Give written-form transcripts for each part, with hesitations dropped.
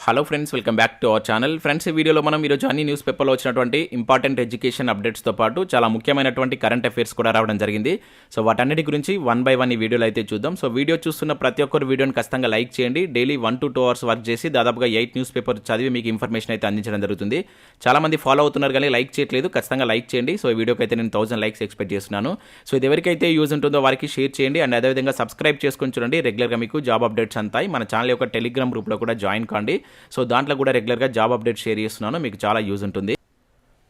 Hello friends, welcome back to our channel. Friends, ఈ వీడియోలో మనం ఈరోజు అన్ని న్యూస్ పేపర్లో వచ్చినటువంటి ఇంపార్టెంట్ ఎడ్యుకేషన్ అప్డేట్స్తో పాటు చాలా ముఖ్యమైనటువంటి కరెంట్ అఫైర్స్ కూడా రావడం జరిగింది. సో వాటన్నిటి గురించి వన్ బై వన్ ఈ వీడియోలో అయితే చూద్దాం. సో వీడియో చూస్తున్న ప్రతి ఒక్కరు వీడియోని ఖచ్చితంగా లైక్ చేయండి. డైలీ 1 to 2 hours వర్క్ చేసి దాదాపుగా 8 న్యూస్ పేపర్ చదివి మీకు ఇన్ఫర్మేషన్ అయితే అందించడం జరుగుతుంది. చాలామంది ఫాలో అవుతున్నారు కానీ లైక్ చేయట్లేదు. ఖచ్చితంగా లైక్ చేయండి. సో ఈ వీడియోకి అయితే నేను 1000 లైక్స్ ఎక్స్పెక్ట్ చేస్తున్నాను. సో ఇది ఎవరికైతే యూజ్ ఉంటుందో వారికి షేర్ చేయండి. అండ్ అదేవిధంగా సబ్స్క్రైబ్ చేసుకొని చూడండి. రెగ్యులర్గా మీకు జాబ్ అప్డేట్స్ అంతాయి. మన ఛానల్ యొక్క టెలిగ్రామ్ గ్రూప్లో కూడా జాయిన్ కాండి. సో దాంట్లో కూడా రెగ్యులర్గా జాబ్ అప్డేట్ షేర్ చేస్తున్నాను. మీకు చాలా యూజ్ ఉంటుంది.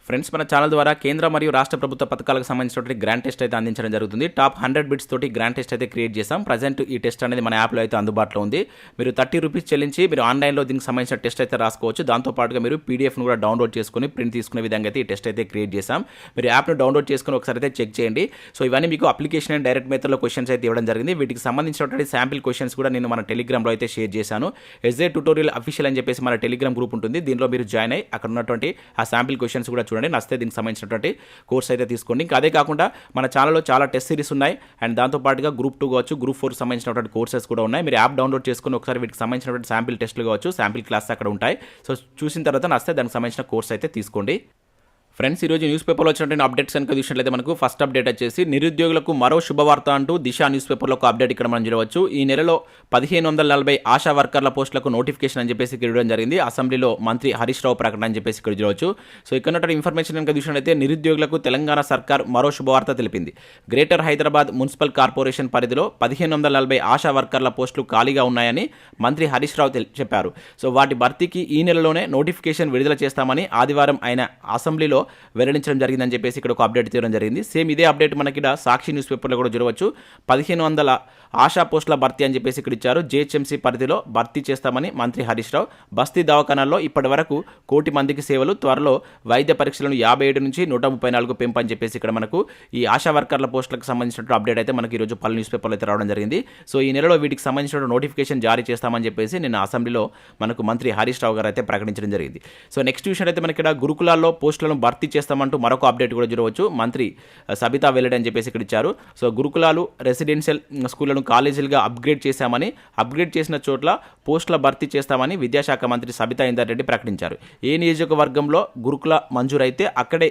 ఫ్రెండ్స్, మన ఛానల్ ద్వారా కేంద్ర మరియు రాష్ట్ర ప్రభుత్వ పథకాలకు సంబంధించినటువంటి గ్రాండ్ టెస్ట్ అయితే అందించడం జరుగుతుంది. టాప్ 100 బిట్స్ తోటి గ్రాండ్ టెస్ట్ అయితే క్రియేట్ చేసాం. ప్రజెంట్ ఈ టెస్ట్ అనేది మన యాప్లో అయితే అందుబాటులో ఉంది. మీరు 30 రూపీస్ చెల్లించి మీరు ఆన్లైన్లో దీనికి సంబంధించిన టెస్ట్ అయితే రాసుకోవచ్చు. దాంతోపాటుగా మీరు పీడిఎఫ్ను కూడా డౌన్లోడ్ చేసుకుని ప్రింట్ తీసుకునే విధంగా అయితే ఈ టెస్ట్ అయితే క్రియేట్ చేసాం. మీరు యాప్ను డౌన్లోడ్ చేసుకుని ఒకసారి అయితే చెక్ చేయండి. సో ఇవన్నీ మీకు అప్లికేషన్ అండ్ డైరెక్ట్ మెథడ్లో క్వశ్చన్స్ అయితే ఇవ్వడం జరిగింది. వీటికి సంబంధించినటువంటి శాంపిల్ క్వశ్చన్స్ కూడా నేను మన టెలిగ్రామ్లో అయితే షేర్ చేశాను. SJTutorials అఫీషియల్ అని చెప్పేసి మన టెలిగ్రామ్ గ్రూప్ ఉంటుంది. దీనిలో మీరు జాయిన్ అయ్యి అక్కడ ఉన్నటువంటి ఆ శాంపిల్ క్వశ్చన్స్ కూడా చూడండి. నచ్చితే దీనికి సంబంధించినటువంటి కోర్స్ అయితే తీసుకోండి. ఇంకా అదే కాకుండా మన ఛానల్లో చాలా టెస్ట్ సిరీస్ ఉన్నాయి. అండ్ దాంతోపాటుగా గ్రూప్ 2 కావచ్చు, గ్రూప్ 4 సంబంధించినటువంటి కోర్సెస్ కూడా ఉన్నాయి. మీరు యాప్ డౌన్లోడ్ చేసుకుని ఒకసారి వీటికి సంబంధించినటువంటి శాంపిల్ టెస్టులు కావచ్చు, శాంపిల్ క్లాస్ అక్కడ ఉంటాయి. సో చూసిన తర్వాత నచ్చితే దానికి సంబంధించిన కోర్స్ అయితే తీసుకోండి. ఫ్రెండ్స్, ఈరోజు న్యూస్ పేపర్లో వచ్చినటువంటి అప్డేట్స్ కనుక చూసినట్లయితే మనకు ఫస్ట్ అప్డేట్ వచ్చేసి నిరుద్యోగులకు మరో శుభవార్త అంటూ దిశ న్యూస్ పేపర్లో ఒక అప్డేట్ ఇక్కడ మనం చూడవచ్చు. ఈ నెలలో 1540 ఆశా వర్కర్ల పోస్టులకు నోటిఫికేషన్ అని చెప్పేసి ఇక్కడ ఇవ్వడం జరిగింది. అసెంబ్లీలో మంత్రి హరీష్ రావు ప్రకటన అని చెప్పేసి ఇక్కడ చూడవచ్చు. సో ఇక్కడ ఉన్నటువంటి ఇన్ఫర్మేషన్ కనుక చూసినట్లయితే నిరుద్యోగులకు తెలంగాణ సర్కార్ మరో శుభవార్త తెలిపింది. గ్రేటర్ హైదరాబాద్ మున్సిపల్ కార్పొరేషన్ పరిధిలో 1540 ఆశా వర్కర్ల పోస్టులు ఖాళీగా ఉన్నాయని మంత్రి హరీష్ రావు చెప్పారు. సో వాటి భర్తీకి ఈ నెలలోనే నోటిఫికేషన్ విడుదల చేస్తామని ఆదివారం ఆయన అసెంబ్లీలో వెల్లడించడం జరిగిందని చెప్పేసి ఇక్కడ ఒక అప్డేట్ తీయడం జరిగింది. సేమ్ ఇదే అప్డేట్ మనకి ఇక్కడ సాక్షి న్యూస్ పేపర్లో కూడా చూడవచ్చు. 1500 ఆశా పోస్టుల భర్తీ అని చెప్పేసి ఇక్కడ ఇచ్చారు. జేహెచ్ఎంసీ పరిధిలో భర్తీ చేస్తామని మంత్రి హరీష్ రావు. బస్తీ దవాఖానాల్లో ఇప్పటి వరకు 1 కోటి మందికి సేవలు, త్వరలో వైద్య పరీక్షలను 57 నుంచి 134 పెంపు అని చెప్పేసి ఇక్కడ మనకు ఈ ఆశా వర్కర్ల పోస్టులకు సంబంధించిన అప్డేట్ అయితే మనకి ఈరోజు పలు న్యూస్ పేపర్లో అయితే రావడం జరిగింది. సో ఈ నెలలో వీటికి సంబంధించిన నోటిఫికేషన్ జారీ చేస్తామని చెప్పేసి నిన్న అసెంబ్లీలో మనకు మంత్రి హరీష్ రావు గారు అయితే ప్రకటించడం జరిగింది. సో నెక్స్ట్ విషయం అయితే మనకి ఇక్కడ గురుకులాల్లో పోస్టులను భర్తీ చేస్తామంటూ మరొక అప్డేట్ కూడా చూడవచ్చు. మంత్రి సబితా వెల్లడి అని చెప్పేసి ఇక్కడ ఇచ్చారు. సో గురుకులాలు, రెసిడెన్షియల్ స్కూళ్లను కాలేజీలుగా అప్గ్రేడ్ చేశామని, అప్గ్రేడ్ చేసిన చోట్ల పోస్టుల భర్తీ చేస్తామని విద్యాశాఖ మంత్రి సబితా ఇందర్ రెడ్డి ప్రకటించారు. ఏ నియోజకవర్గంలో గురుకుల మంజూరైతే అక్కడే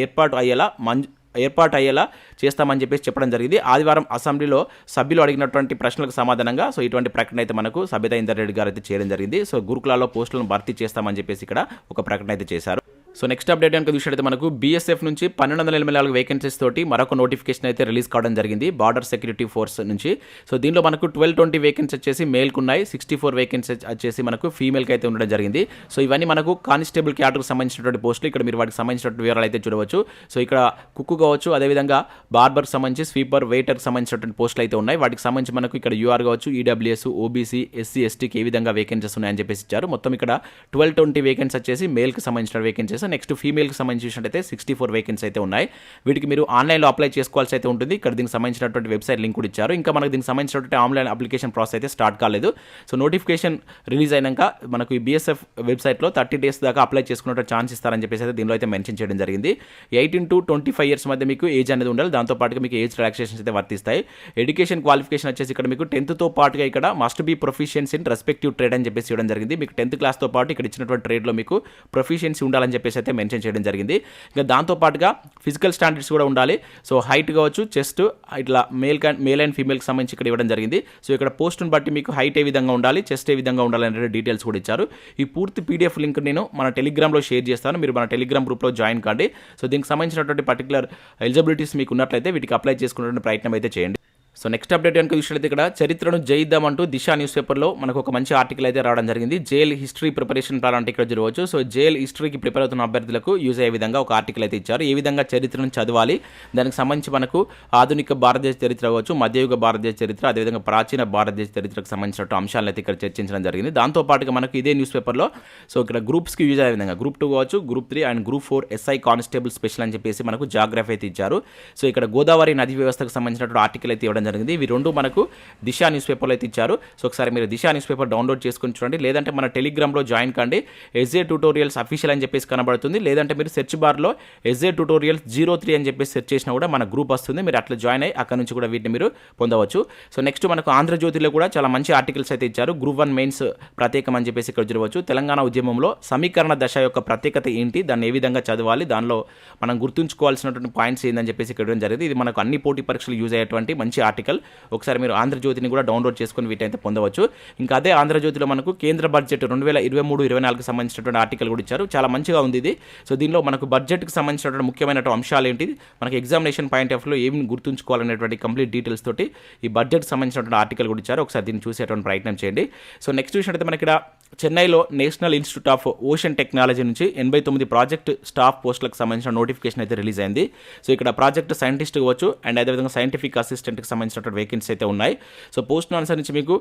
ఏర్పాటు అయ్యేలా చేస్తామని చెప్పేసి చెప్పడం జరిగింది. ఆదివారం అసెంబ్లీలో సభ్యులు అడిగినటువంటి ప్రశ్నలకు సమాధానంగా సో ఇటువంటి ప్రకటన అయితే మనకు సబితా ఇందర్ రెడ్డి గారు అయితే చేయడం జరిగింది. సో గురుకులాల్లో పోస్టులను భర్తీ చేస్తామని చెప్పేసి ఇక్కడ ఒక ప్రకటన అయితే చేశారు. సో నెక్స్ట్ అప్డేట్ కనుక చూసినట్లయితే మనకు BSF నుంచి 1284 వేకెన్సీస్ తోటి మరొక నోటిఫికేషన్ అయితే రిలీజ్ కావడం జరిగింది బార్డర్ సెక్యూరిటీ ఫోర్స్ నుంచి. సో దీనిలో మనకు 1220 వేకెన్సీ వచ్చేసి మేల్కు ఉన్నాయి, 64 వేకెన్సీ వచ్చేసి మనకు ఫీమేల్కి అయితే ఉండడం జరిగింది. సో ఇవన్నీ మనకు కానిస్టేబుల్ క్యాడర్కి సంబంధించినటువంటి పోస్టులు. ఇక్కడ మీరు వాటికి సంబంధించినటువంటి వివరాలు అయితే చూడవచ్చు. సో ఇక్కడ కుక్కు కావచ్చు, అదేవిధంగా బార్బర్కి సంబంధించి, స్వీపర్, వెయిటర్కి సంబంధించినటువంటి పోస్టులు అయితే ఉన్నాయి. వాటికి సంబంధించి మనకు ఇక్కడ UR కావచ్చు, EWS, OBC, SC, STకి ఏ విధంగా వేకెన్సీస్ ఉన్నాయని చెప్పేసి ఇచ్చారు. మొత్తం ఇక్కడ 1220 వేకెన్సీ వచ్చేసి మేల్కి సంబంధించిన వేకెన్సీస్. నెక్స్ట్ ఫీమేల్కి సంబంధించి చూసినట్టయితే 64 వేకెన్సీ అయితే ఉన్నాయి. వీటికి మీరు ఆన్లైన్లో అప్లై చేసుకోవాల్సి అయితే ఉంటుంది. ఇక్కడ దీనికి సంబంధించినటువంటి వెబ్సైట్ లింక్ కూడా ఇచ్చారు. ఇంకా మనకు దీనికి సంబంధించినటువంటి ఆన్లైన్ అప్లికేషన్ ప్రాసెస్ అయితే స్టార్ట్ కాలేదు. సో నోటిఫికేషన్ రిలీజ్ అయినాక మనకు ఈ BSF వెబ్సైట్లో 30 days దాకా అప్లై చేసుకునే ఛాన్స్ ఇస్తారని చెప్పేసి అయితే దీనిలో అయితే మెన్షన్ చేయడం జరిగింది. 18 to 25 years మధ్య మీకు ఏజ్ అనేది ఉండాలి. దాంతోపాటుగా మీకు ఏజ్ రిలాక్సేషన్స్ అయితే వర్తిస్తాయి. ఎడ్యుకేషన్ క్వాలిఫికేషన్ వచ్చేసి ఇక్కడ మీకు 10th పాటుగా ఇక్కడ must be proficiency in respective trade అని చెప్పేసి ఇవ్వడం జరిగింది. మీకు 10th క్లాస్తో పాటు ఇక్కడ ఇచ్చినటువంటి ట్రేడ్లో మీకు ప్రొఫిషియన్సీ ఉండాలని చెప్పేసి అయితే మెన్షన్ చేయడం జరిగింది. ఇంకా దాంతోపాటుగా ఫిజికల్ స్టాండర్డ్స్ కూడా ఉండాలి. సో హైట్ కావచ్చు, చెస్ట్ ఇట్లా మేల్ అండ్ ఫీమేల్కి సంబంధించి ఇక్కడ ఇవ్వడం జరిగింది. సో ఇక్కడ పోస్టును బట్టి మీకు హైట్ ఏ విధంగా ఉండాలి, చెస్ట్ ఏ విధంగా ఉండాలి అనే డీటెయిల్స్ కూడా ఇచ్చారు. ఈ పూర్తి PDF లింక్ నేను మన టెలిగ్రామ్లో షేర్ చేస్తాను. మీరు మన టెలిగ్రామ్ గ్రూప్లో జాయిన్ కాండి. సో దీనికి సంబంధించినటువంటి పర్టికులర్ ఎలిజిబిలిటీస్ మీకు ఉన్నట్లయితే వీటికి అప్లై చేసుకునే ప్రయత్నం అయితే చేయండి. సో నెక్స్ట్ అప్డేట్ కనుక చూసినట్లయితే ఇక్కడ చరిత్రను జయిద్దామంటూ దిశ న్యూస్ పేపర్లో మనకు ఒక మంచి ఆర్టికల్ అయితే రావడం జరిగింది. జైల్ హిస్టరీ ప్రిపరేషన్ ప్లాన్ అంటే ఇక్కడ చూడవచ్చు. సో జైల్ హిస్టరీకి ప్రిపేర్ అవుతున్న అభ్యర్థులకు యూజ్ అయ్యే విధంగా ఒక ఆర్టికల్ అయితే ఇచ్చారు. ఏ విధంగా చరిత్రను చదవాలి, దానికి సంబంధించి మనకు ఆధునిక భారతదేశ చరిత్ర కావచ్చు, మధ్యయుగ భారతదేశ చరిత్ర, అదేవిధంగా ప్రాచీన భారతదేశ చరిత్రకు సంబంధించిన అంశాలను అయితే ఇక్కడ చర్చించడం జరిగింది. దాంతోపాటుగా మనకు ఇదే న్యూస్ పేపర్లో సో ఇక్కడ గ్రూప్స్కి యూజ్ అయ్యే విధంగా గ్రూప్ 2 కావచ్చు, group 3 and group 4 SI constable special అని చెప్పేసి మనకు జాగ్రఫీ అయితే ఇచ్చారు. సో ఇక్కడ గోదావరి నది వ్యవస్థకు సంబంధించినటువంటి ఆర్టికల్ అయితే ఇవ్వడం జరిగింది. ఇవి రెండు మనకు దిశ న్యూస్ పేపర్లో అయితే ఇచ్చారు. సో ఒకసారి మీరు దిశ న్యూస్ పేపర్ డౌన్లోడ్ చేసుకుని చూడండి, లేదంటే మన టెలిగ్రామ్లో జాయిన్ కండి. SJTutorials అఫీషియల్ అని చెప్పేసి కనబడుతుంది, లేదంటే మీరు సెర్చ్ బార్లో SJTutorials 03 అని చెప్పేసి సెర్చ్ చేసినా కూడా మన గ్రూప్ వస్తుంది. మీరు అట్లా జాయిన్ అయ్యి అక్కడ నుంచి కూడా వీటిని మీరు పొందవచ్చు. సో నెక్స్ట్ మనకు ఆంధ్రజ్యోతిలో కూడా చాలా మంచి ఆర్టికల్స్ అయితే ఇచ్చారు. గ్రూప్ 1 మెయిన్స్ ప్రత్యేకం అని చెప్పేసి ఇక్కడ చూడవచ్చు. తెలంగాణ ఉద్యమంలో సమీకరణ దశ యొక్క ప్రత్యేకత ఏంటి, దాన్ని ఏ విధంగా చదవాలి, దానిలో మనం గుర్తుంచుకోవాల్సినటువంటి పాయింట్స్ ఏందని చెప్పేసి ఇక్కడ జరిగింది. ఇది మనకు అన్ని పోటీ పరీక్షలు యూజ్ అయ్యేటువంటి మంచి ఆర్టికల్. ఒకసారి మీరు ఆంధ్రజ్యోతిని కూడా డౌన్లోడ్ చేసుకుని వీటైతే పొందవచ్చు. ఇంకా అదే ఆంధ్రజ్యోతిలో మనకు కేంద్ర బడ్జెట్ 2023-24కి సంబంధించినటువంటి ఆర్టికల్ కూడా ఇచ్చారు. చాలా మంచిగా ఉంది ఇది. సో దీనిలో మనకు బడ్జెట్కి సంబంధించినటువంటి ముఖ్యమైన అంశాలు ఏంటి, మనకి ఎగ్జామినేషన్ పాయింట్ ఆఫ్ వ్యూలో ఏమి గుర్తుంచుకోవాలనేటువంటి కంప్లీట్ డీటెయిల్స్ తోటి ఈ బడ్జెట్కి సంబంధించినటువంటి ఆర్టికల్ కూడా ఇచ్చారు. ఒకసారి దీన్ని చూసేటువంటి ప్రయత్నం చేయండి. సో నెక్స్ట్ చూసినట్లయితే మనకి ఇక్కడ చెన్నైలో national institute of ocean technology నుంచి 89 ప్రాజెక్ట్ స్టాఫ్ పోస్టులకు సంబంధించిన నోటిఫికేషన్ అయితే రిలీజ్ అయింది. సో ఇక్కడ ప్రాజెక్ట్ సైంటిస్ట్ కావచ్చు అండ్ అదేవిధంగా సైంటిఫిక్ అసిస్టెంట్కి సంబంధించినటువంటి వేకెన్సీ అయితే ఉన్నాయి. సో పోస్ట్ను అనుసరించి మీకు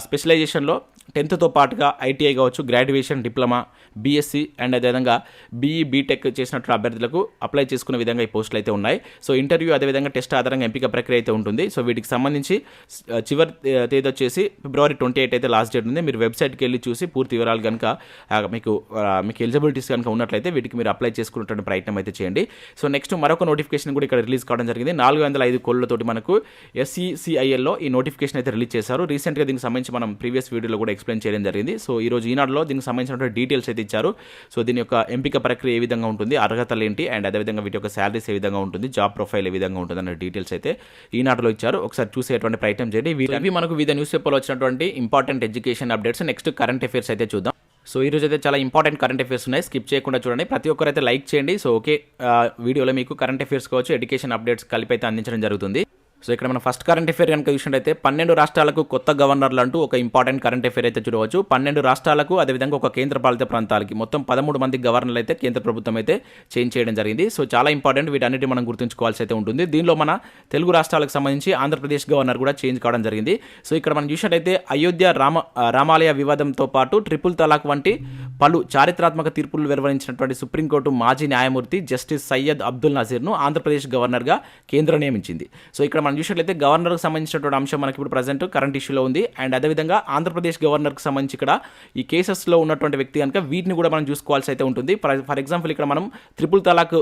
స్పెషలైజేషన్లో 10th పాటుగా ఐటీఐ కావచ్చు, గ్రాడ్యుయేషన్, డిప్లొమా, బీఎస్సీ అండ్ అదేవిధంగా బీఈ బీటెక్ చేసినటువంటి అభ్యర్థులకు అప్లై చేసుకునే విధంగా ఈ పోస్టులు అయితే ఉన్నాయి. సో ఇంటర్వ్యూ అదేవిధంగా టెస్ట్ ఆధారంగా ఎంపిక ప్రక్రియ అయితే ఉంటుంది. సో వీటికి సంబంధించి చివరి తేదీ వచ్చేసి February 28 అయితే లాస్ట్ డేట్ ఉంది. మీరు వెబ్సైట్కి వెళ్ళి చూసి పూర్తి వివరాలు కనుక మీకు ఎలిజిబిలిటీస్ కనుక ఉన్నట్లయితే వీటికి మీరు అప్లై చేసుకునేటువంటి ప్రయత్నం అయితే చేయండి. సో నెక్స్ట్ మరొక నోటిఫికేషన్ కూడా ఇక్కడ రిలీజ్ కావడం జరిగింది. 405 కోళ్లతోటి మనకు SECILలో ఈ నోటిఫికేషన్ అయితే రిలీజ్ చేశారు. రీసెంట్గా దీనికి సంబంధించి మనం ప్రీవియస్ వీడియోలో కూడా ఎక్స్ప్లెయిన్ చేయడం జరిగింది. సో ఈ రోజు ఈనాడులో దీనికి సంబంధించినటువంటి డీటెయిల్స్ అయితే ఇచ్చారు. సో దీని యొక్క ఎంపిక ప్రక్రియ ఏ విధంగా ఉంటుంది, అర్హతలు ఏంటి అండ్ అదేవిధంగా వీటి యొక్క శాలరీస్ ఏ విధంగా ఉంటుంది, జాబ్ ప్రొఫైల్ ఏ విధంగా ఉంటుంది అనే డీటెయిల్స్ అయితే ఈనాడులో ఇచ్చారు. ఒకసారి చూసేటువంటి ప్రయత్నం చేయండి. ఇవి మనకు వివిధ న్యూస్ పేపర్లో వచ్చినటువంటి important education updates. Next current affairs అయితే చూద్దాం. సో ఈరోజు అయితే చాలా ఇంపార్టెంట్ కరెంట్ అఫైర్స్ ఉన్నాయి, స్కిప్ చేయకుండా చూడండి. ప్రతి ఒక్కరైతే లైక్ చేయండి. సో ఓకే, వీడియోలో మీకు కరెంట్ అఫైర్స్ కావచ్చు, ఎడ్యుకేషన్ అప్డేట్స్ కలిపి అయితే అందించడం జరుగుతుంది. సో ఇక్కడ మన ఫస్ట్ కరెంట్ అఫైర్ కనుక చూసినట్టయితే 12 రాష్ట్రాలకు కొత్త గవర్నర్లు అంటూ ఒక ఇంపార్టెంట్ కరెంట్ అఫైర్ అయితే చూడవచ్చు. 12 రాష్ట్రాలకు అదేవిధంగా ఒక కేంద్రపాలిత ప్రాంతాలకి మొత్తం 13 మంది గవర్నర్లు అయితే కేంద్ర ప్రభుత్వం అయితే చేంజ్ చేయడం జరిగింది. సో చాలా ఇంపార్టెంట్, వీటన్నిటి మనం గుర్తుంచుకోవాల్సి అయితే ఉంటుంది. దీనిలో మన తెలుగు రాష్ట్రాలకు సంబంధించి ఆంధ్రప్రదేశ్ గవర్నర్ కూడా చేంజ్ కావడం జరిగింది. సో ఇక్కడ మనం చూసినట్టయితే అయోధ్య రామాలయ వివాదంతో పాటు ట్రిపుల్ తలాక్ వంటి పలు చారిత్రాత్మక తీర్పులు వెలువరించినటువంటి సుప్రీంకోర్టు మాజీ న్యాయమూర్తి జస్టిస్ సయ్యద్ అబ్దుల్ నజీర్ను ఆంధ్రప్రదేశ్ గవర్నర్గా కేంద్రం నియమించింది. సో ఇక్కడ మనం చూసినట్లయితే గవర్నర్కి సంబంధించినటువంటి అంశం మనకి ఇప్పుడు ప్రజెంట్ కరెంట్ ఇష్యూలో ఉంది. అండ్ అదేవిధంగా ఆంధ్రప్రదేశ్ గవర్నర్కి సంబంధించి ఇక్కడ ఈ కేసెస్లో ఉన్నటువంటి వ్యక్తి కనుక వీటిని కూడా మనం చూసుకోవాల్సి అయితే ఉంటుంది. ఫర్ ఎగ్జాంపుల్ ఇక్కడ మనం ట్రిపుల్ తలాక్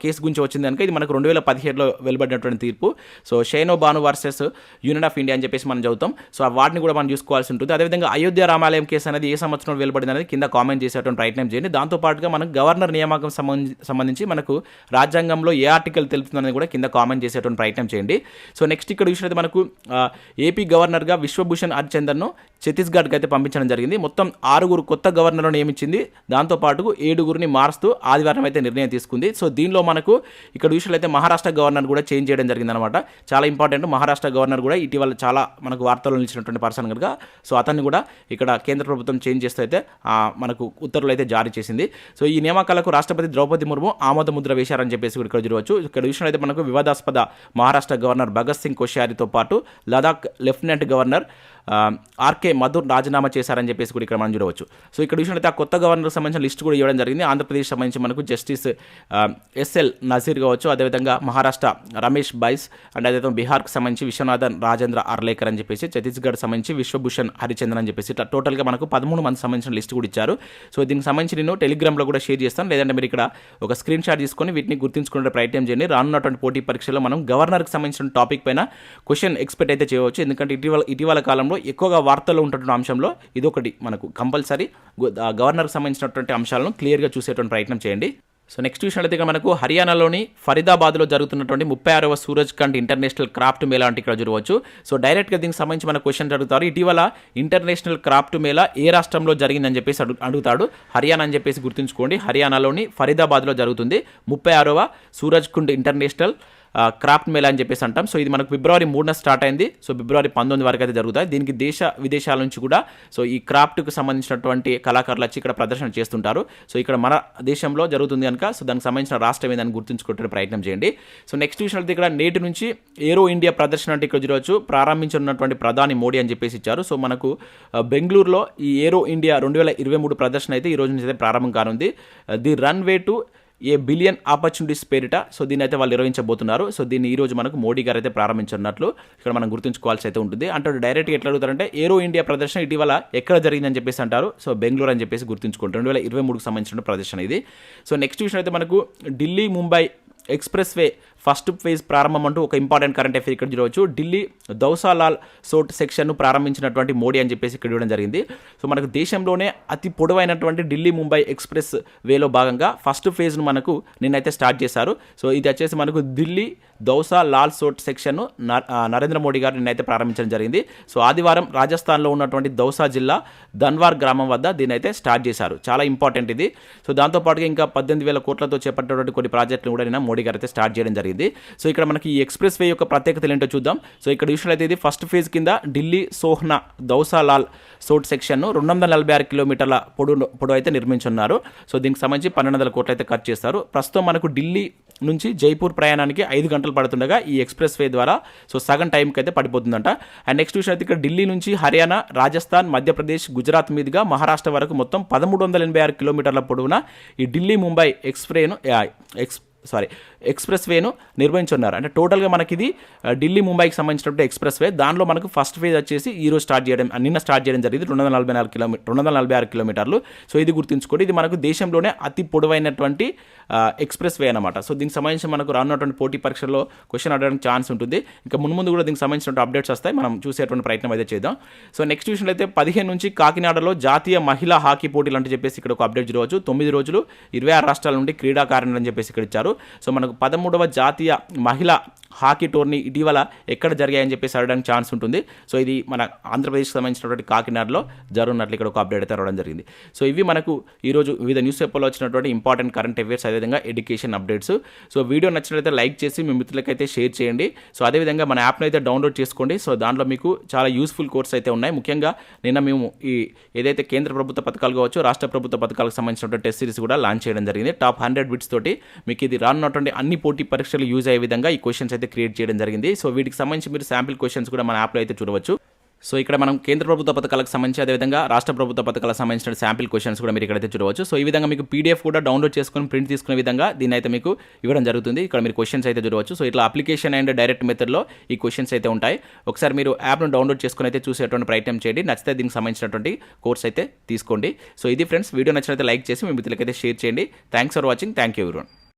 కేసు గురించి వచ్చింది కనుక ఇది మనకు 2017లో వెలువడినటువంటి తీర్పు. So Shayara Bano versus union of India అని చెప్పేసి మనం చదువుతాం. సో వాటిని కూడా మనం చూసుకోవాల్సి ఉంటుంది. అదేవిధంగా అయోధ్య రామాలయం కేసు అనేది ఏ సంవత్సరంలో వెలువడింది అనేది కింద కామెంట్ చేసేటువంటి ప్రయత్నం చేయండి. దాంతోపాటుగా మనకు గవర్నర్ నియామకం సంబంధించి మనకు రాజ్యాంగంలో ఏ ఆర్టికల్ తెలుపుతుందనేది కూడా కింద కామెంట్ చేసేటువంటి ప్రయత్నం చేయండి. సో నెక్స్ట్ ఇక్కడ చూసినట్టు మనకు ఏపీ గవర్నర్గా విశ్వభూషణ్ హరిచందన్ను ఛత్తీస్గఢ్కి అయితే పంపించడం జరిగింది. మొత్తం 6 కొత్త గవర్నర్లను నియమించింది. దాంతోపాటు 7 మారుస్తూ ఆదివారం అయితే నిర్ణయం తీసుకుంది. సో దీనిలో మనకు ఇక్కడ చూసినట్లయితే మహారాష్ట్ర గవర్నర్ కూడా చేంజ్ చేయడం జరిగింది అనమాట. చాలా ఇంపార్టెంట్, మహారాష్ట్ర గవర్నర్ కూడా ఇటీవల చాలా మనకు వార్తల్లో నిలిచినటువంటి పర్సన్ కనుక సో అతన్ని కూడా ఇక్కడ కేంద్ర ప్రభుత్వం చేంజ్ చేస్తే అయితే మనకు ఉత్తర్వులు అయితే జారీ చేసింది. సో ఈ నియామకాలకు రాష్ట్రపతి ద్రౌపది ముర్ము ఆమోద ముద్ర వేశారని చెప్పేసి ఇక్కడ చూడవచ్చు. ఇక్కడ చూసినట్లయితే మనకు వివాదాస్పద మహారాష్ట్ర గవర్నర్ భగత్ సింగ్ కోశ్యారీతో పాటు Ladakh lieutenant governor RK Mathur రాజీనామా చేశారని చెప్పేసి కూడా ఇక్కడ మనం చూడవచ్చు. సో ఇక్కడ చూసినట్లయితే ఆ కొత్త గవర్నర్కి సంబంధించిన లిస్ట్ కూడా ఇవ్వడం జరిగింది. ఆంధ్రప్రదేశ్ సంబంధించి మనకు జస్టిస్ ఎస్ఎల్ నజీర్ కావచ్చు, అదేవిధంగా మహారాష్ట్ర రమేష్ బైస్ అండ్ అదేవిధంగా బీహార్కి సంబంధించి విశ్వనాథన్ రాజేంద్ర ఆర్లేకర్ అని చెప్పేసి, ఛత్తీస్గఢ్ సంబంధించి విశ్వభూషణ్ హరిచందన్ అని చెప్పేసి ఇట్లా టోటల్గా మనకు 13 మంది సంబంధించిన లిస్ట్ కూడా ఇచ్చారు. సో దీనికి సంబంధించి నేను టెలిగ్రామ్లో కూడా షేర్ చేస్తాను, లేదంటే మీరు ఇక్కడ ఒక స్క్రీన్ షాట్ తీసుకొని వీటిని గుర్తుంచుకునే ప్రయత్నం చేయండి. రానున్నటువంటి పోటీ పరీక్షలో మనం గవర్నర్కి సంబంధించిన టాపిక్ పైన క్వశ్చన్ ఎక్స్పెక్ట్ అయితే చేయవచ్చు. ఎందుకంటే ఇటీవల కాలంలో ఎక్కువగా వార్తల్లో ఉన్నటువంటి అంశంలో ఇదొకటి మనకు కంపల్సరీ గవర్నర్కి సంబంధించినటువంటి అంశాలను క్లియర్గా చూసేటువంటి ప్రయత్నం చేయండి. సో నెక్స్ట్ చూసినట్లయితే మనకు హర్యానాలోని ఫరీదాబాద్లో జరుగుతున్నటువంటి 36వ సూరజ్ కండ్ ఇంటర్నేషనల్ క్రాఫ్ట్ మేళా అంటే ఇక్కడ చూడవచ్చు. సో డైరెక్ట్గా దీనికి సంబంధించి మన క్వశ్చన్ అడుగుతారు, ఇటీవల ఇంటర్నేషనల్ క్రాఫ్ట్ మేళా ఏ రాష్ట్రంలో జరిగిందని చెప్పేసి అడుగుతాడు. హర్యానా అని చెప్పేసి గుర్తుంచుకోండి. హర్యానాలోని ఫరీదాబాద్లో జరుగుతుంది 36వ సూరజ్ కుండ్ ఇంటర్నేషనల్ క్రాఫ్ట్ మేళా అని చెప్పేసి అంటాం. సో ఇది మనకు February 3న స్టార్ట్ అయింది. సో February 19 వరకు అయితే జరుగుతాయి. దీనికి దేశ విదేశాల నుంచి కూడా సో ఈ క్రాఫ్ట్కు సంబంధించినటువంటి కళాకారులు వచ్చి ఇక్కడ ప్రదర్శన చేస్తుంటారు. సో ఇక్కడ మన దేశంలో జరుగుతుంది కనుక సో దానికి సంబంధించిన రాష్ట్రం ఏదని గుర్తుంచుకుంటే ప్రయత్నం చేయండి. సో నెక్స్ట్ చూసినట్లయితే ఇక్కడ నేటి నుంచి ఏరో ఇండియా ప్రదర్శన అంటే ఇక్కడ చూడవచ్చు ప్రారంభించనున్నటువంటి ప్రధాని మోడీ అని చెప్పేసి ఇచ్చారు. సో మనకు బెంగళూరులో ఈ ఏరో ఇండియా 2023 ప్రదర్శన అయితే ఈ రోజు నుంచి అయితే ప్రారంభం కానుంది. The run way to A billion opportunities పేరిట సో దీన్ని అయితే వాళ్ళు నిర్వహించబోతున్నారు. సో దీన్ని ఈ రోజు మనకు మోడీ గారు అయితే ప్రారంభించున్నట్లు ఇక్కడ మనం గుర్తుంచుకోవాల్సి అయితే ఉంటుంది. అంటే డైరెక్ట్గా ఎట్లా అడుగుతారంటే ఏరో ఇండియా ప్రదర్శన ఇటీవల ఎక్కడ జరిగిందని చెప్పేసి అంటారు. సో బెంగళూరు అని చెప్పేసి గుర్తుంచుకోండి. 2023కు సంబంధించిన ప్రదర్శన ఇది. సో నెక్స్ట్ విషయం అయితే మనకు Delhi Mumbai express way first phase ప్రారంభం అంటూ ఒక ఇంపార్టెంట్ కరెంట్ అఫేర్ ఇక్కడ చూడవచ్చు. ఢిల్లీ దౌసాలాల్ సోట్ సెక్షన్ను ప్రారంభించినటువంటి మోడీ అని చెప్పేసి ఇక్కడ ఇవ్వడం జరిగింది. సో మనకు దేశంలోనే అతి పొడవైనటువంటి ఢిల్లీ ముంబై ఎక్స్ప్రెస్ వేలో భాగంగా ఫస్ట్ ఫేజ్ను మనకు నిన్నైతే స్టార్ట్ చేశారు. సో ఇది వచ్చేసి మనకు ఢిల్లీ దౌసా లాల్ సోట్ సెక్షన్ను నరేంద్ర మోడీ గారు నిన్నైతే ప్రారంభించడం జరిగింది. సో ఆదివారం రాజస్థాన్లో ఉన్నటువంటి దౌసా జిల్లా ధన్వార్ గ్రామం వద్ద దీని అయితే స్టార్ట్ చేశారు. చాలా ఇంపార్టెంట్ ఇది. సో దాంతోపాటుగా ఇంకా 18,000 కోట్లతో చేపట్టినటువంటి కొన్ని ప్రాజెక్టులు కూడా నిన్న మోడీ గారు అయితే స్టార్ట్ చేయడం జరిగింది. సో ఇక్కడ మనకి ఈ ఎక్స్ప్రెస్ వే యొక్క ప్రత్యేకతలు ఏంటో చూద్దాం. సో ఇక్కడ చూసినట్లయితే ఇది ఫస్ట్ ఫేజ్ కింద ఢిల్లీ సోహ్నా దౌసాలాల్ సోట్ సెక్షన్ను 246 కిలోమీటర్ల పొడవు అయితే నిర్మించున్నారు. సో దీనికి సంబంధించి 1,200 కోట్లు అయితే ఖర్చు చేస్తారు. ప్రస్తుతం మనకు ఢిల్లీ నుంచి జైపూర్ ప్రయాణానికి 5 గంటలు పడుతుండగా ఈ ఎక్స్ప్రెస్ వే ద్వారా సో సగం టైంకి అయితే పడిపోతుందంట. అండ్ నెక్స్ట్ విషయం అయితే ఇక్కడ ఢిల్లీ నుంచి హర్యానా, రాజస్థాన్, మధ్యప్రదేశ్, గుజరాత్ మీదుగా మహారాష్ట్ర వరకు మొత్తం 1386 కిలోమీటర్ల పొడవున ఈ ఢిల్లీ ముంబై ఎక్స్ప్రెస్ వేను నిర్వహించున్నారు. అంటే టోటల్గా మనకి ఇది ఢిల్లీ ముంబైకి సంబంధించినటువంటి ఎక్స్ప్రెస్ వే. దానిలో మనకు ఫస్ట్ ఫేజ్ వచ్చేసి ఈరోజు నిన్న స్టార్ట్ చేయడం జరిగింది. 246 కిలోమీటర్లు. సో ఇది గుర్తుంచుకోండి. ఇది మనకు దేశంలోనే అతి పొడవైనటువంటి ఎక్స్ప్రెస్ వే అనమాట. సో దీనికి సంబంధించి మనకు రానున్నటువంటి పోటీ పరీక్షల్లో క్వశ్చన్ అడగడానికి ఛాన్స్ ఉంటుంది. ఇంకా ముందు కూడా దీనికి సంబంధించిన అప్డేట్స్ వస్తాయి. మనం చూసేటువంటి ప్రయత్నం అయితే చేద్దాం. సో నెక్స్ట్ విషయంలో అయితే 15 నుంచి కాకినాడలో జాతీయ మహిళా హాకీ పోటీలు అంటే చెప్పేసి ఇక్కడ ఒక అప్డేట్ చూడవచ్చు. 9 రోజులు 26 రాష్ట్రాల నుండి క్రీడాకారులు అని చెప్పేసి ఇక్కడ ఇచ్చారు. సో మనకు 13వ జాతీయ మహిళా హాకీ టోర్నీ ఇటీవల ఎక్కడ జరిగాయని చెప్పేసి అడగడానికి ఛాన్స్ ఉంటుంది. సో ఇది మన ఆంధ్రప్రదేశ్కి సంబంధించినటువంటి కాకినాడలో జరుగుతున్నట్లు ఇక్కడ ఒక అప్డేట్ అయితే రావడం జరిగింది. సో ఇవి మనకు ఈరోజు వివిధ న్యూస్ పేపర్లో వచ్చినటువంటి ఇంపార్టెంట్ కరెంట్ అఫేర్స్, అదేవిధంగా ఎడ్యుకేషన్ అప్డేట్స్. సో వీడియో నచ్చినట్లయితే లైక్ చేసి మీ మిత్రులకైతే షేర్ చేయండి. సో అదేవిధంగా మన యాప్ను అయితే డౌన్లోడ్ చేసుకోండి. సో దాంట్లో మీకు చాలా యూస్ఫుల్ కోర్స్ అయితే ఉన్నాయి. ముఖ్యంగా నిన్న మేము ఈ ఏదైతే కేంద్ర ప్రభుత్వ పథకాలు కావచ్చు, రాష్ట్ర ప్రభుత్వ పథకాలకు సంబంధించినటువంటి టెస్ట్ సిరీస్ కూడా లాంచ్ చేయడం జరిగింది. టాప్ 100 బిట్స్ తోటి మీకు ఇది రానున్నటువంటి అన్ని పోటీ పరీక్షలు యూజ్ అయ్యే విధంగా ఈ క్వశ్చన్స్ అయితే క్రియేట్ చేయడం జరిగింది. సో వీటికి సంబంధించి మీరు శాంపిల్ క్వశ్చన్స్ కూడా మన యాప్లో అయితే చూడవచ్చు. సో ఇక్కడ మనం కేంద్ర ప్రభుత్వ పథకాలకు సంబంధించి, అదేవిధంగా రాష్ట్ర ప్రభుత్వ పథకాలకు సంబంధించిన శాంపిల్ క్వశ్చన్స్ కూడా మీరు ఇక్కడైతే చూడవచ్చు. సో ఈ విధంగా మీకు పీడిఎఫ్ కూడా డౌన్లోడ్ చేసుకొని ప్రింట్ తీసుకునే విధంగా దీన్ని అయితే మీకు ఇవ్వడం జరుగుతుంది. ఇక్కడ మీరు క్వశ్చన్స్ అయితే చూడవచ్చు. సో ఇట్లా అప్లికేషన్ అండ్ డైరెక్ట్ మెథడ్లో ఈ క్వశ్చన్స్ అయితే ఉంటాయి. ఒకసారి మీరు యాప్ను డౌన్లోడ్ చేసుకుని అయితే చూసేటువంటి ప్రయత్నం చేయండి. నచ్చితే దీనికి సంబంధించినటువంటి కోర్స్ అయితే తీసుకోండి. సో ఇది ఫ్రెండ్స్, వీడియో నచ్చినట్లయితే లైక్ చేసి మీ మిత్రులకైతే షేర్ చేయండి. Thanks for watching. Thank you everyone.